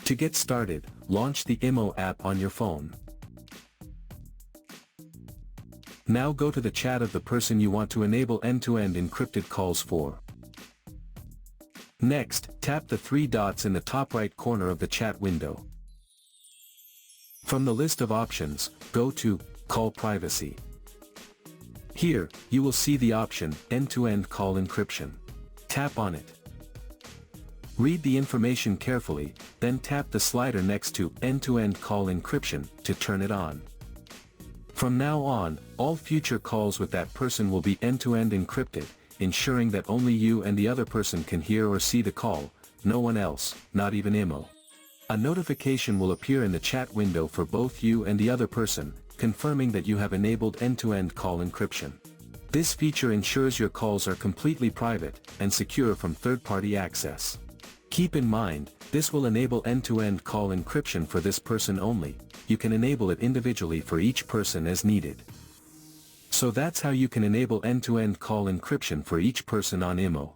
To get started, launch the IMO app on your phone. Now go to the chat of the person you want to enable end-to-end encrypted calls for. Next, tap the three dots in the top right corner of the chat window. From the list of options, go to Call Privacy. Here, you will see the option End-to-End Call Encryption. Tap on it. Read the information carefully, then tap the slider next to End-to-End Call Encryption to turn it on. From now on, all future calls with that person will be end-to-end encrypted, ensuring that only you and the other person can hear or see the call, no one else, not even IMO. A notification will appear in the chat window for both you and the other person, confirming that you have enabled end-to-end call encryption. This feature ensures your calls are completely private and secure from third-party access. Keep in mind, this will enable end-to-end call encryption for this person only. You can enable it individually for each person as needed. So that's how you can enable end-to-end call encryption for each person on IMO.